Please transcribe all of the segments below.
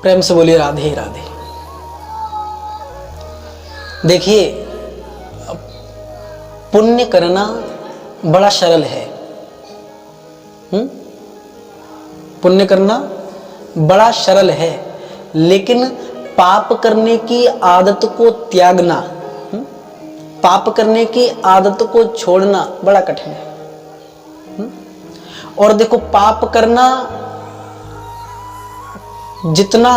प्रेम से बोलिए राधे राधे। देखिए, पुण्य करना बड़ा सरल है। पुण्य करना बड़ा सरल है, लेकिन पाप करने की आदत को त्यागना, पाप करने की आदत को छोड़ना बड़ा कठिन है। और देखो, पाप करना, जितना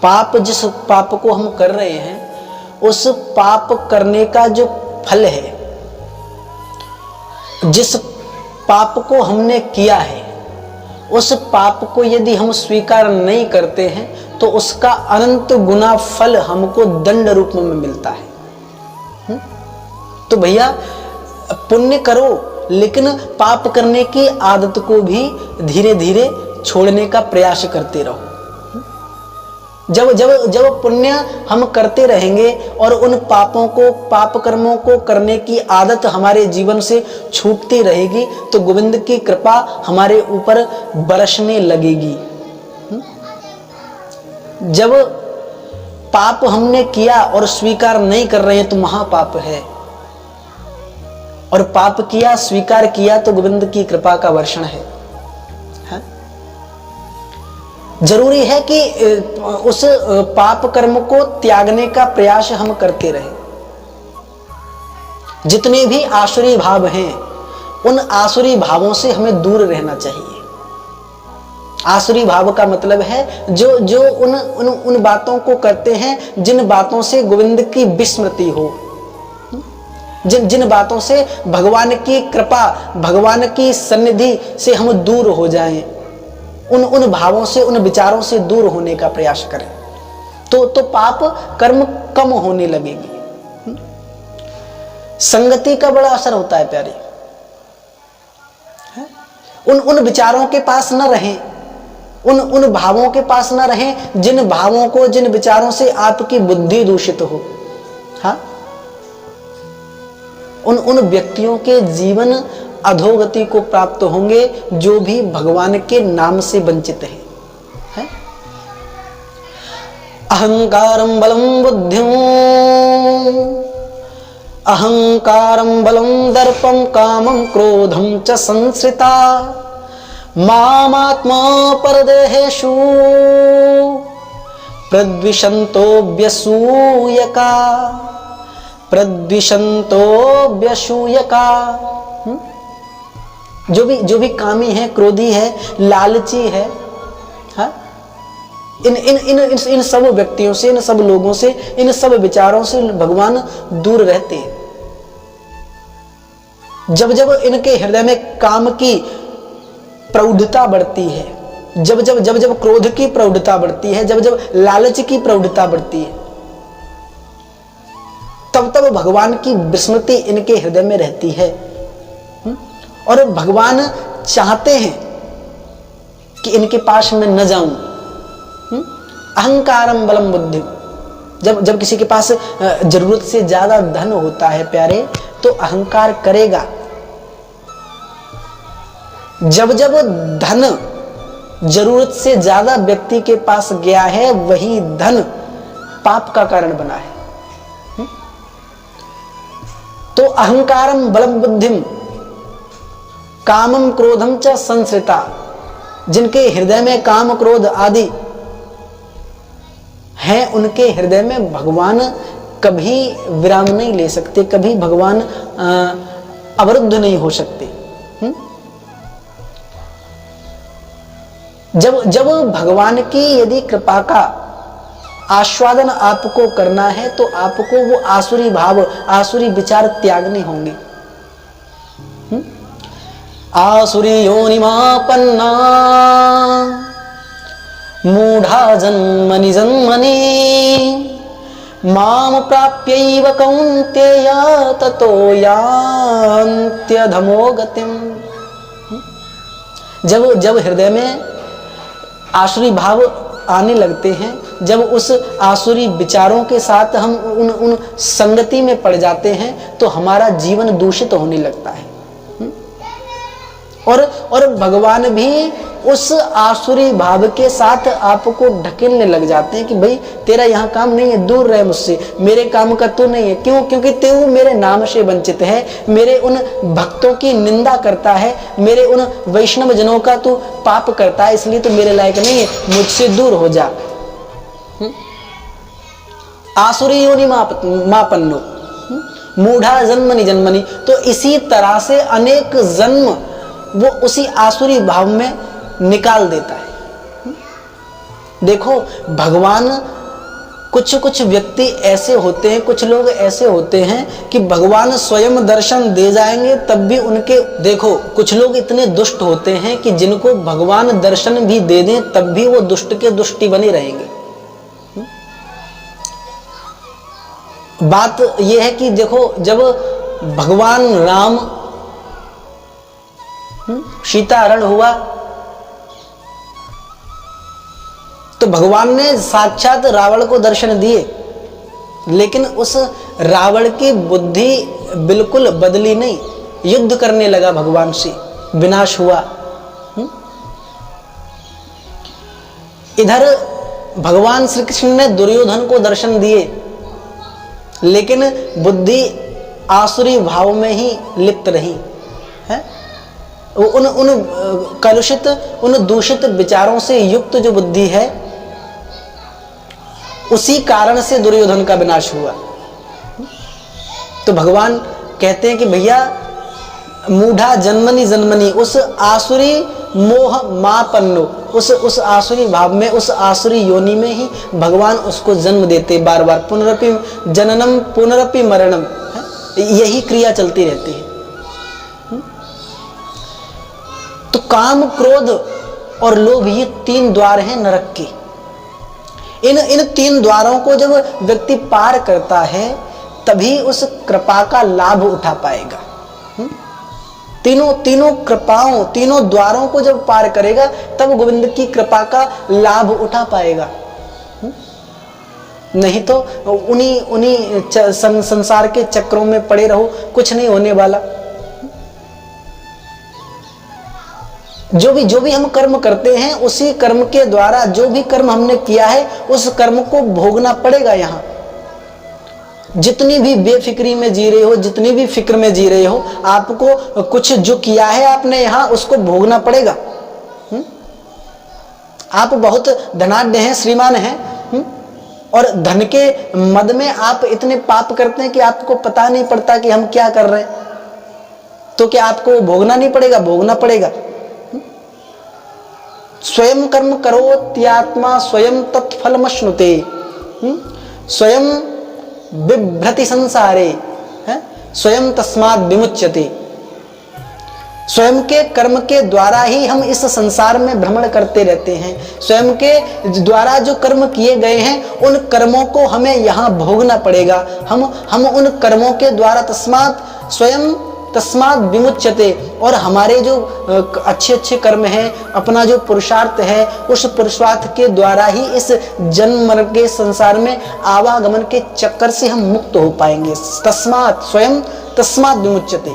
पाप, जिस पाप को हम कर रहे हैं, उस पाप करने का जो फल है, जिस पाप को हमने किया है, उस पाप को यदि हम स्वीकार नहीं करते हैं तो उसका अनंत गुना फल हमको दंड रूप में मिलता है। तो भैया, पुण्य करो, लेकिन पाप करने की आदत को भी धीरे धीरे छोड़ने का प्रयास करते रहो। जब जब जब पुण्य हम करते रहेंगे और उन पापों को, पाप कर्मों को करने की आदत हमारे जीवन से छूटती रहेगी, तो गोविंद की कृपा हमारे ऊपर बरसने लगेगी। जब पाप हमने किया और स्वीकार नहीं कर रहे हैं तो महापाप है, और पाप किया, स्वीकार किया तो गोविंद की कृपा का वर्षण है। जरूरी है कि उस पाप कर्म को त्यागने का प्रयास हम करते रहे। जितने भी आसुरी भाव हैं, उन आसुरी भावों से हमें दूर रहना चाहिए। आसुरी भाव का मतलब है जो जो उन बातों को करते हैं जिन बातों से गोविंद की विस्मृति हो, जिन बातों से भगवान की कृपा, भगवान की सन्निधि से हम दूर हो जाएं, उन भावों से, उन विचारों से दूर होने का प्रयास करें, तो पाप कर्म कम होने लगेगी। संगति का बड़ा असर होता है प्यारे। उन विचारों के पास न रहें, उन भावों के पास न रहें जिन भावों को, जिन विचारों से आपकी बुद्धि दूषित हो। हाँ, उन व्यक्तियों के जीवन अधोगति को प्राप्त होंगे जो भी भगवान के नाम से वंचित है? अहंकारं बलं बुद्धिं, अहंकारं बलं दर्पं कामं क्रोधं च संश्रिता मामात्मा परदेहेषु प्रद्विषन्तोऽभ्यसूयका, प्रद्विषन्तोऽभ्यसूयका। जो भी कामी है, क्रोधी है, लालची है, हा? इन सब व्यक्तियों से, इन सब लोगों से, इन सब विचारों से भगवान दूर रहते हैं। जब जब इनके हृदय में काम की प्रौढ़ता बढ़ती है, जब जब क्रोध की प्रौढ़ता बढ़ती है, जब लालच की प्रौढ़ता बढ़ती है, तब भगवान की विस्मृति इनके हृदय में रहती है। और भगवान चाहते हैं कि इनके पास मैं न जाऊं। अहंकारम बलम बुद्धि, जब किसी के पास जरूरत से ज्यादा धन होता है प्यारे, तो अहंकार करेगा। जब धन जरूरत से ज्यादा व्यक्ति के पास गया है, वही धन पाप का कारण बना है। तो अहंकारम बलम बुद्धिम कामम क्रोधम च संश्रिता, जिनके हृदय में काम क्रोध आदि हैं, उनके हृदय में भगवान कभी विराम नहीं ले सकते, कभी भगवान अवरुद्ध नहीं हो सकते। जब भगवान की यदि कृपा का आस्वादन आपको करना है, तो आपको वो आसुरी भाव, आसुरी विचार त्यागने होंगे। आसुरी योनिमापन्ना मूढ़ा जन्मनि जन्मनि माम प्राप्यैव कौन्तेय ततो यान्त्यधमो गतिम। जब हृदय में आसुरी भाव आने लगते हैं, जब उस आसुरी विचारों के साथ हम उन संगति में पड़ जाते हैं, तो हमारा जीवन दूषित होने लगता है। और भगवान भी उस आसुरी भाव के साथ आपको ढकेलने लग जाते हैं कि भाई तेरा यहाँ काम नहीं है, दूर रहे मुझसे, मेरे काम का तू नहीं है। क्यों? क्योंकि तू मेरे नाम से वंचित है, मेरे उन भक्तों की निंदा करता है, मेरे उन वैष्णव जनों का तू पाप करता है, इसलिए तू मेरे लायक नहीं है, मुझसे दूर हो जा। आसुरी योनि मापन्नो मूढ़ा जन्मनि जन्मनि। तो इसी तरह से अनेक जन्म वो उसी आसुरी भाव में निकाल देता है। देखो भगवान, कुछ व्यक्ति ऐसे होते हैं, कुछ लोग ऐसे होते हैं कि भगवान स्वयं दर्शन दे जाएंगे तब भी उनके, देखो कुछ लोग इतने दुष्ट होते हैं कि जिनको भगवान दर्शन भी दे दें तब भी वो दुष्ट के दुष्टी बने रहेंगे। बात यह है कि देखो जब भगवान राम सीता हरण हुआ तो भगवान ने साक्षात रावण को दर्शन दिए, लेकिन उस रावण की बुद्धि बिल्कुल बदली नहीं, युद्ध करने लगा भगवान से, विनाश हुआ। इधर भगवान श्री कृष्ण ने दुर्योधन को दर्शन दिए, लेकिन बुद्धि आसुरी भाव में ही लिप्त रही है। उन कलुषित, उन दूषित विचारों से युक्त जो बुद्धि है, उसी कारण से दुर्योधन का विनाश हुआ। तो भगवान कहते हैं कि भैया मूढ़ा जन्मनि जन्मनि, उस आसुरी मोह मापन्नो, उस आसुरी भाव में, उस आसुरी योनि में ही भगवान उसको जन्म देते बार बार। पुनरपि जननम पुनरपि मरणम, यही क्रिया चलती रहती है। तो काम, क्रोध और लोभ ये 3 द्वार हैं नरक के। इन 3 द्वारों को जब व्यक्ति पार करता है तभी उस कृपा का लाभ उठा पाएगा। तीनों कृपाओं, तीनों द्वारों को जब पार करेगा तब गोविंद की कृपा का लाभ उठा पाएगा। नहीं तो उन्हीं संसार के चक्रों में पड़े रहो, कुछ नहीं होने वाला। जो भी हम कर्म करते हैं, उसी कर्म के द्वारा जो भी कर्म हमने किया है उस कर्म को भोगना पड़ेगा। यहाँ जितनी भी बेफिक्री में जी रहे हो, जितनी भी फिक्र में जी रहे हो, आपको कुछ जो किया है आपने यहाँ उसको भोगना पड़ेगा। आप बहुत धनाढ्य हैं, श्रीमान हैं, और धन के मद में आप इतने पाप करते हैं कि आपको पता नहीं पड़ता कि हम क्या कर रहे हैं। तो क्या आपको भोगना नहीं पड़ेगा? भोगना पड़ेगा। स्वयं कर्म करो त्यात्मा स्वयं तत्फलमश्नुते, स्वयं बिभ्रति संसारे स्वयं तस्मात् विमुच्यते। स्वयं के कर्म के द्वारा ही हम इस संसार में भ्रमण करते रहते हैं। स्वयं के द्वारा जो कर्म किए गए हैं उन कर्मों को हमें यहाँ भोगना पड़ेगा। हम उन कर्मों के द्वारा तस्मात् विमुच्यते, और हमारे जो अच्छे कर्म हैं, अपना जो पुरुषार्थ है, उस पुरुषार्थ के द्वारा ही इस जन्म मरण के संसार में आवागमन के चक्कर से हम मुक्त हो पाएंगे। तस्मात् विमुच्यते।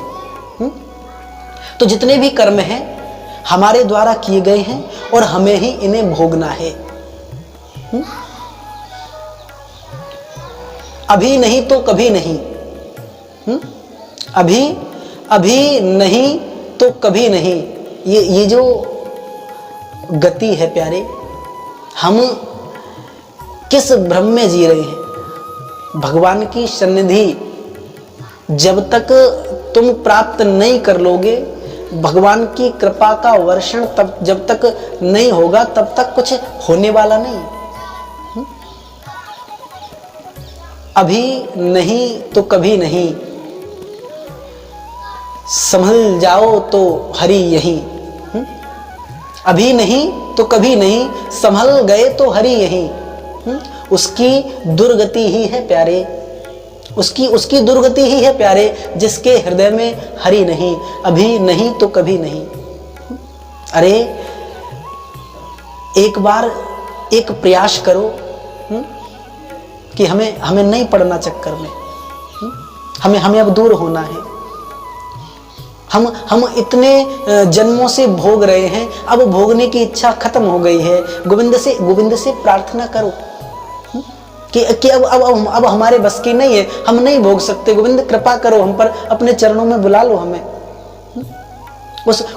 तो जितने भी कर्म हैं हमारे द्वारा किए गए हैं और हमें ही इन्हें भोगना है। अभी नहीं तो कभी नहीं, अभी नहीं तो कभी नहीं। ये जो गति है प्यारे, हम किस भ्रम में जी रहे हैं। भगवान की सन्निधि जब तक तुम प्राप्त नहीं कर लोगे, भगवान की कृपा का वर्षण तब जब तक नहीं होगा तब तक कुछ होने वाला नहीं। अभी नहीं तो कभी नहीं, संभल जाओ तो हरि यहीं। अभी नहीं तो कभी नहीं, संभल गए तो हरि यहीं। उसकी दुर्गति ही है प्यारे, उसकी दुर्गति ही है प्यारे, जिसके हृदय में हरि नहीं। अभी नहीं तो कभी नहीं। अरे एक बार एक प्रयास करो कि हमें नहीं पड़ना चक्कर में, हमें अब दूर होना है। हम इतने जन्मों से भोग रहे हैं, अब भोगने की इच्छा खत्म हो गई है। गोविंद से प्रार्थना करो कि अब हमारे बस की नहीं है, हम नहीं भोग सकते। गोविंद कृपा करो हम पर, अपने चरणों में बुला लो हमें।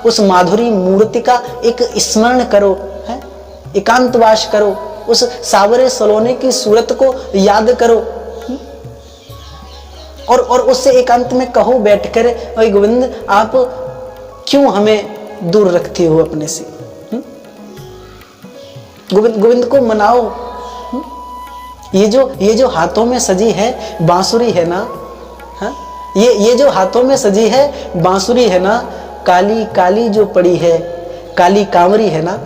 उस माधुरी मूर्ति का एक स्मरण करो, है एकांतवास करो, उस सावरे सलोने की सूरत को याद करो और उससे एकांत में कहो बैठकर, ओए गोविंद आप क्यों हमें दूर रखते हो अपने से। गोविंद को मनाओ। ये जो हाथों में सजी है बांसुरी है ना, हाँ ये जो हाथों में सजी है बांसुरी है ना, काली काली जो पड़ी है काली कांवरी है ना।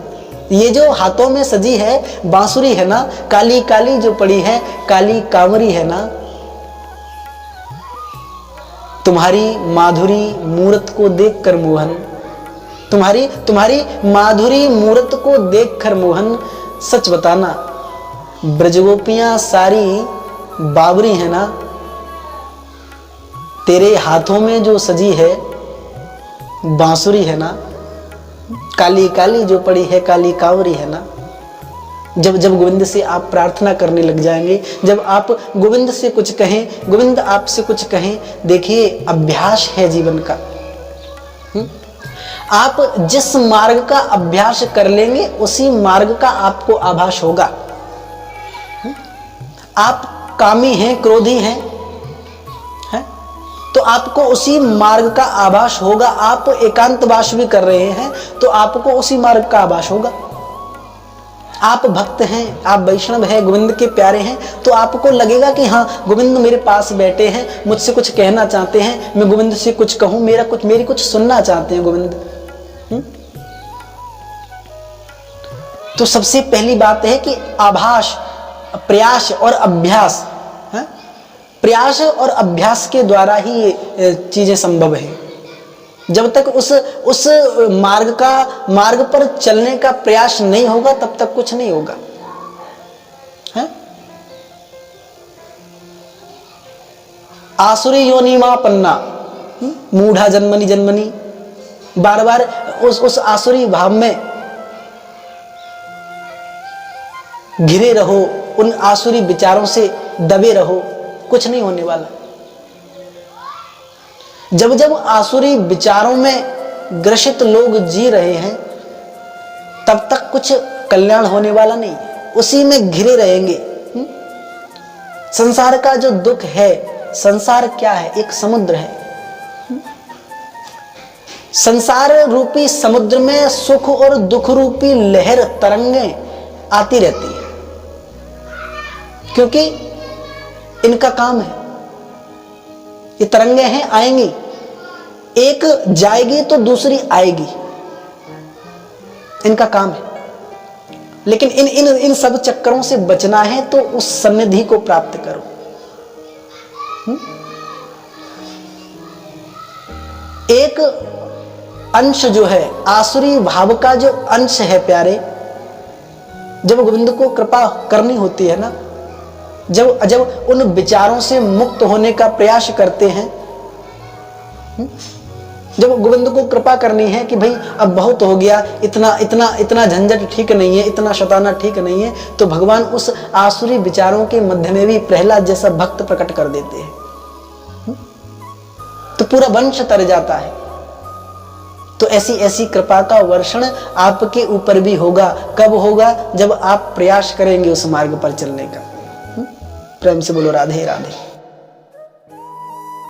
ये जो हाथों में सजी है बांसुरी है ना, काली काली जो पड़ी है काली कांवरी है ना। तुम्हारी माधुरी मूरत को देखकर मोहन, तुम्हारी माधुरी मूरत को देखकर मोहन, सच बताना ब्रजगोपियां सारी बावरी है ना। तेरे हाथों में जो सजी है बांसुरी है ना, काली काली जो पड़ी है काली कांवरी है ना। जब गोविंद से आप प्रार्थना करने लग जाएंगे, जब आप गोविंद से कुछ कहें, गोविंद आपसे कुछ कहें, देखिए अभ्यास है जीवन का। आप जिस मार्ग का अभ्यास कर लेंगे उसी मार्ग का आपको आभास होगा। आप कामी हैं, क्रोधी हैं, तो आपको उसी मार्ग का आभास होगा। आप एकांतवास भी कर रहे हैं तो आपको उसी मार्ग का आभास होगा। आप भक्त हैं, आप वैष्णव हैं, गोविंद के प्यारे हैं, तो आपको लगेगा कि हाँ गोविंद मेरे पास बैठे हैं, मुझसे कुछ कहना चाहते हैं, मैं गोविंद से कुछ कहूं, मेरी कुछ सुनना चाहते हैं गोविंद। तो सबसे पहली बात है कि आभास, प्रयास और अभ्यास, प्रयास और अभ्यास के द्वारा ही ये चीजें संभव है। जब तक उस मार्ग पर चलने का प्रयास नहीं होगा तब तक कुछ नहीं होगा, है? आसुरी योनि मां पन्ना मूढ़ा जन्मनी जन्मनी, बार बार उस आसुरी भाव में घिरे रहो, उन आसुरी विचारों से दबे रहो, कुछ नहीं होने वाला। जब आसुरी विचारों में ग्रसित लोग जी रहे हैं तब तक कुछ कल्याण होने वाला नहीं है, उसी में घिरे रहेंगे। संसार का जो दुख है, संसार क्या है? एक समुद्र है। संसार रूपी समुद्र में सुख और दुख रूपी लहर, तरंगें आती रहती है, क्योंकि इनका काम है। ये तरंगे हैं, आएंगी, एक जाएगी तो दूसरी आएगी, इनका काम है। लेकिन इन सब चक्करों से बचना है तो उस सन्निधि को प्राप्त करो। एक अंश जो है आसुरी भाव का, जो अंश है प्यारे, जब गोविंद को कृपा करनी होती है ना, जब उन विचारों से मुक्त होने का प्रयास करते हैं, जब गोविंद को कृपा करनी है कि भाई अब बहुत हो गया, इतना झंझट ठीक नहीं है, इतना शताना ठीक नहीं है, तो भगवान उस आसुरी विचारों के मध्य में भी प्रहलाद जैसा भक्त प्रकट कर देते हैं, तो पूरा वंश तर जाता है। तो ऐसी कृपा का वर्षण आपके ऊपर भी होगा। कब होगा? जब आप प्रयास करेंगे उस मार्ग पर चलने का। प्रेम से बोलो राधे राधे।